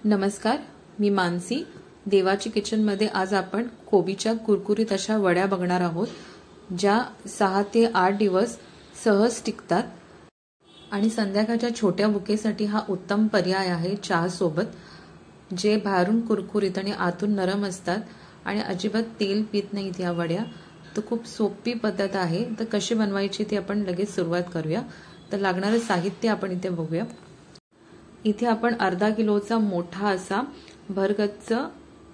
नमस्कार, मी मानसी. देवाची किचनमध्ये आज आपण कोबीच्या कुरकुरीत अशा वड्या बघणार आहोत, ज्या 6 ते 8 दिवस सहज टिकतात आणि संध्याकाळच्या छोट्या बुकेसाठी हा उत्तम पर्याय आहे चहासोबत. जे बाहेरून कुरकुरीत आणि आतून नरम असतात आणि अजिबात तेल पीत नाहीत या वड्या. तर खूप सोपी पद्धत आहे. तर कशी बनवायची ती आपण लगेच सुरुवात करूया. तर लागणारे साहित्य आपण इथे बघूया. इथे आपण अर्धा किलोचा मोठा असा भरगच्च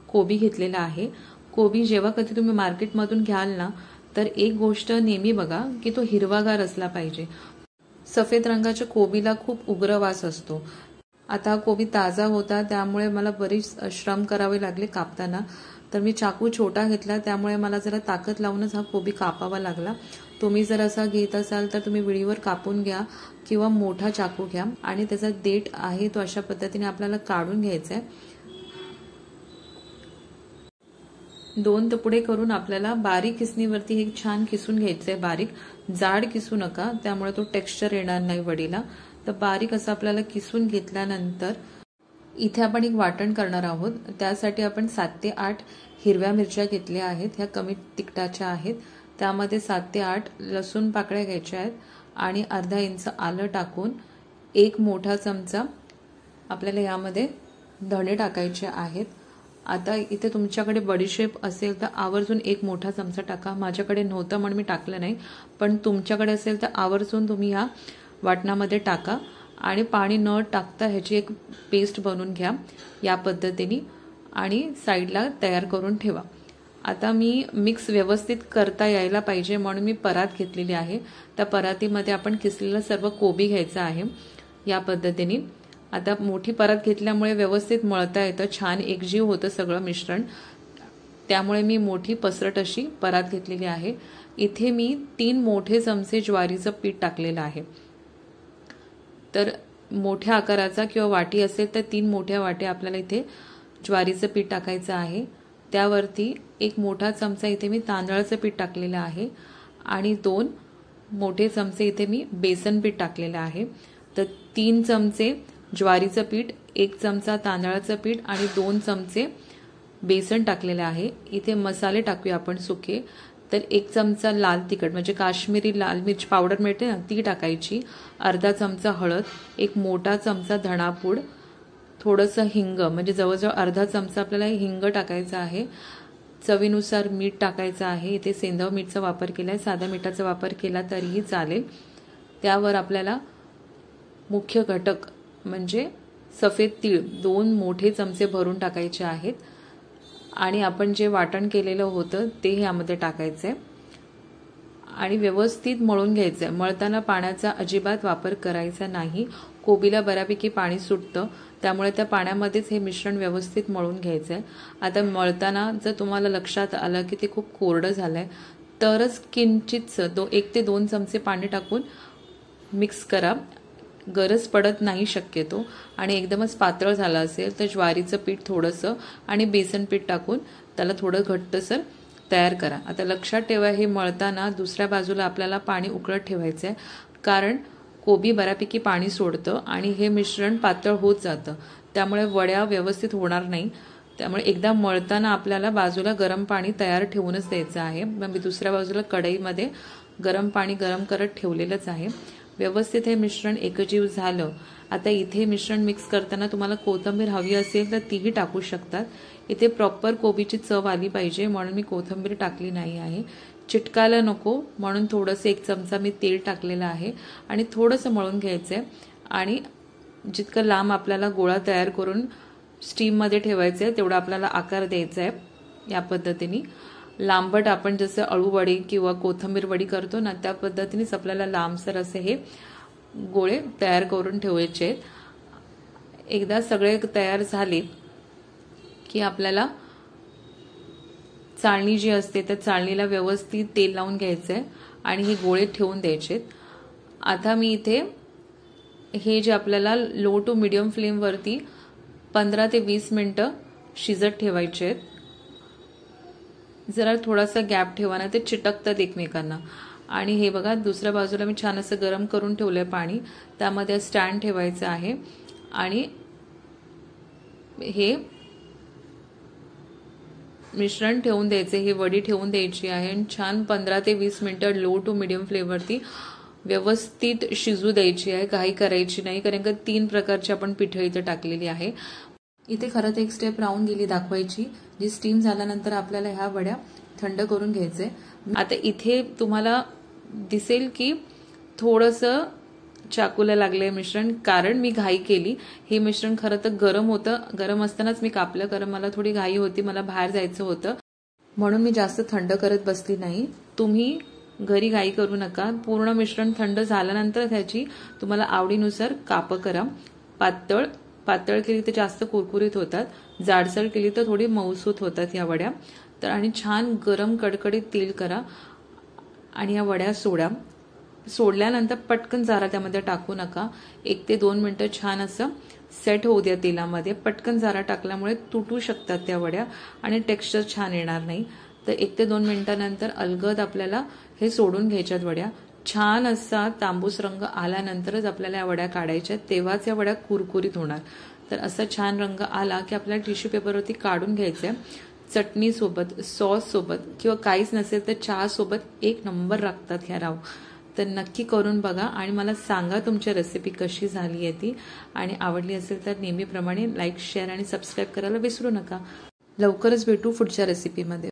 कोबी घेतलेला आहे. कोबी जेव्हा कधी तुम्ही मार्केटमधून घ्याल ना, तर एक गोष्ट नेहमी बघा की तो हिरवागार असला पाहिजे. सफेद रंगाच्या कोबीला खूप उग्र वास असतो. आता कोबी ताजा होता, त्यामुळे मला बरीच श्रम करावे लागले कापताना. तर मी चाकू छोटा घेतला, त्यामुळे मला जरा ताकद लावूनच हा कोबी कापावा लागला. तुम्ही जर असा घेत असाल तर तुम्ही विळीवर कापून घ्या किंवा मोठा चाकू घ्या आणि त्याचा देठ आहे तो अशा पद्धतीने आपल्याला काढून घ्यायचा आहे. 2 तुकडे करून आपल्याला बारीक किसणीवरती हे छान किसून घ्यायचंय. बारीक जाड किसू नका, त्यामुळे तो टेक्स्चर येणार नाही वडीला. तर बारीक असं आपल्याला किसून घेतल्यानंतर इथे आपण एक वाटण करणार आहोत. त्यासाठी आपण 7 ते 8 हिरव्या मिरच्या घेतल्या आहेत. ह्या कमी तिखटाच्या आहेत. त्यामध्ये 7 ते 8 लसूण पाकळ्या घ्यायच्या आहेत आणि अर्धा इंच आलं टाकून 1 मोठा चमचा आपल्याला यामध्ये धणे टाकायचे आहेत. आता इथे तुमच्याकडे बडीशेप असेल तर आवर्जून 1 मोठा चमचा टाका. माझ्याकडे नव्हतं म्हणून मी टाकलं नाही, पण तुमच्याकडे असेल तर आवर्जून तुम्ही ह्या वाटणामध्ये टाका आणि पाणी न टाकता ह्याची एक पेस्ट बनवून घ्या या पद्धतीने आणि साईडला तयार करून ठेवा. आता मी मिक्स व्यवस्थित करता यायला पाहिजे म्हणून मी परात घेतलेली आहे. त्या परातीमध्ये आपण किसलेला सर्व कोबी घ्यायचा आहे या पद्धतीने. आता मोठी परात घेतल्यामुळे व्यवस्थित मळता येतं, छान एकजीव होतं सगळं मिश्रण. त्यामुळे मी मोठी पसरट अशी परात घेतलेली आहे. इथे मी 3 मोठे चमचे ज्वारीचं पीठ टाकलेलं आहे. तर मोठ्या आकाराचा किंवा वाटी असेल तर 3 मोठ्या वाट्या आपल्याला इथे ज्वारीचं पीठ टाकायचं आहे. त्यावरती 1 मोठा चमचा इथे मी तांदळाचं पीठ टाकलेलं आहे आणि 2 मोठे चमचे इथे मी बेसन पीठ टाकलेलं आहे. तर 3 चमचे ज्वारीचं पीठ, 1 चमचा तांदळाचं पीठ आणि 2 चमचे बेसन टाकलेलं आहे. इथे मसाले टाकूया आपण सुके. तर 1 चमचा लाल तिखट म्हणजे काश्मीरी लाल मिर्च पावडर मिळते ना, ती टाकायची. अर्धा चमचा हळद, 1 मोठा चमचा धणापूड, थोडंसं हिंग म्हणजे जवळजवळ अर्धा चमचा आपल्याला हिंग टाकायचा आहे. चवीनुसार मीठ टाकायचं आहे. इथे सेंधव मीठचा वापर केलाय, साध्या मीठाचा वापर केला तरीही चालेल. त्यावर आपल्याला मुख्य घटक म्हणजे सफेद तीळ 2 मोठे चमचे भरून टाकायचे आहेत आणि आपण जे वाटण केलेलं होतं ते यामध्ये टाकायचंय आणि व्यवस्थित मळून घ्यायचंय. मळताना पाण्याचा अजिबात वापर करायचा नाही. कोबीला बऱ्यापैकी पाणी सुटतं, त्यामुळे त्या पाण्यामध्येच हे मिश्रण व्यवस्थित मळून घ्यायचंय. आता मळताना जर तुम्हाला लक्षात आलं की ते खूप कोरडं झालंय तरच किंचितसं 1 ते 2 चमचे पाणी टाकून मिक्स करा. गरज पडत नाही शक्यतो. आणि एकदमच पातळ झालं असेल तर ज्वारीचं पीठ थोडंसं आणि बेसन पीठ टाकून त्याला थोडं घट्टसर तयार करा. आता लक्षात ठेवा, हे मळताना दुसऱ्या बाजूला आपल्याला पाणी उकळत ठेवायचं आहे, कारण कोबी बऱ्यापैकी पाणी सोडतं आणि हे मिश्रण पातळ होत जातं, त्यामुळे वड्या व्यवस्थित होणार नाही. त्यामुळे एकदा मळताना आपल्याला बाजूला गरम पाणी तयार ठेवूनच द्यायचं आहे. मग मी दुसऱ्या बाजूला कढईमध्ये गरम पाणी गरम करत ठेवलेलंच आहे. व्यवस्थित हे मिश्रण एकजीव झालं. आता इथे मिश्रण मिक्स करताना तुम्हाला कोथिंबीर हवी असेल तर तीही टाकू शकतात. इथे प्रॉपर कोबीची चव आली पाहिजे म्हणून मी कोथिंबीर टाकली नाही आहे. चिटकायला नको म्हणून थोडंसं 1 चमचा मी तेल टाकलेलं आहे आणि थोडंसं मळून घ्यायचं आहे आणि जितकं लांब आपल्याला गोळा तयार करून स्टीममध्ये ठेवायचं आहे तेवढा आपल्याला आकार द्यायचा आहे. या पद्धतीने लांबट आपण जसं अळूवडी किंवा कोथिंबीर वडी करतो ना, त्या पद्धतीनेच आपल्याला लांबसर असे हे गोळे तयार करून ठेवायचे आहेत. एकदा सगळे तयार झाले की आपल्याला चाळणी जी असते त्या चाळणीला व्यवस्थित तेल लावून घ्यायचंय आणि हे गोळे ठेवून द्यायचे. आता मी इथे हे जे आपल्याला लो टू मीडियम फ्लेमवरती 15 ते 20 मिनिटं शिजत ठेवायचे आहेत. जरा थोडासा गॅप ठेवा ना, ते चिटकतात एकमेकांना. आणि हे बघा, दुसऱ्या बाजूला मी छान असं गरम करून ठेवलंय पाणी. त्यामध्ये स्टँड ठेवायचं आहे आणि हे मिश्रण ठेवून द्यायचे, ही वडी ठेवून द्यायची आहे आणि छान 15 ते 20 मिनिटं लो टू मीडियम फ्लेवरती व्यवस्थित शिजू द्यायची आहे. घाई करायची नाही, कारण का 3 प्रकारची आपण पिठं इथे टाकलेली आहे. इथे खरं तर एक स्टेप राहून गेली दाखवायची, जी स्टीम झाल्यानंतर आपल्याला ह्या वड्या थंड करून घ्यायचे. आता इथे तुम्हाला दिसेल की थोडंसं चाकूला लागलंय मिश्रण, कारण मी घाई केली. हे मिश्रण खरं तर गरम होतं, गरम असतानाच मी कापलं, कारण मला थोडी घाई होती, मला बाहेर जायचं होतं, म्हणून मी जास्त थंड करत बसली नाही. तुम्ही घरी घाई करू नका. पूर्ण मिश्रण थंड झाल्यानंतर त्याची तुम्हाला आवडीनुसार कापं करा. पातळ केली तर जास्त कुरकुरीत होतात, जाडसर केली तर थोडी मऊसूत होतात या वड्या. तर आणि छान गरम कडकडीत तेल करा आणि या वड्या सोडा. सोडल्यानंतर पटकन जारा त्यामध्ये टाकू नका. 1 ते 2 मिनिटं छान असं सेट होऊ द्या तेलामध्ये. पटकन जारा टाकल्यामुळे तुटू शकतात त्या वड्या आणि टेक्स्चर छान येणार नाही. तर 1 ते 2 मिनिटांनंतर अलगद आपल्याला हे सोडून घ्यायच्यात वड्या. छान असा तांबूस रंग आल्यानंतरच आपल्याला या वड्या काढायच्या, तेव्हाच या वड्या कुरकुरीत होणार. तर असा छान रंग आला की आपल्याला टिश्यू पेपरवरती काढून घ्यायचंय. चटणी सोबत, सॉस सोबत किंवा काहीच नसेल तर चहा सोबत 1 नंबर लागतात ह्या राव. तर नक्की करून बघा आणि मला सांगा तुमची रेसिपी कशी झाली आहे ती. आणि आवडली असेल तर नेहमीप्रमाणे लाईक, शेअर आणि सबस्क्राईब करायला विसरू नका. लवकरच भेटू पुढच्या रेसिपीमध्ये.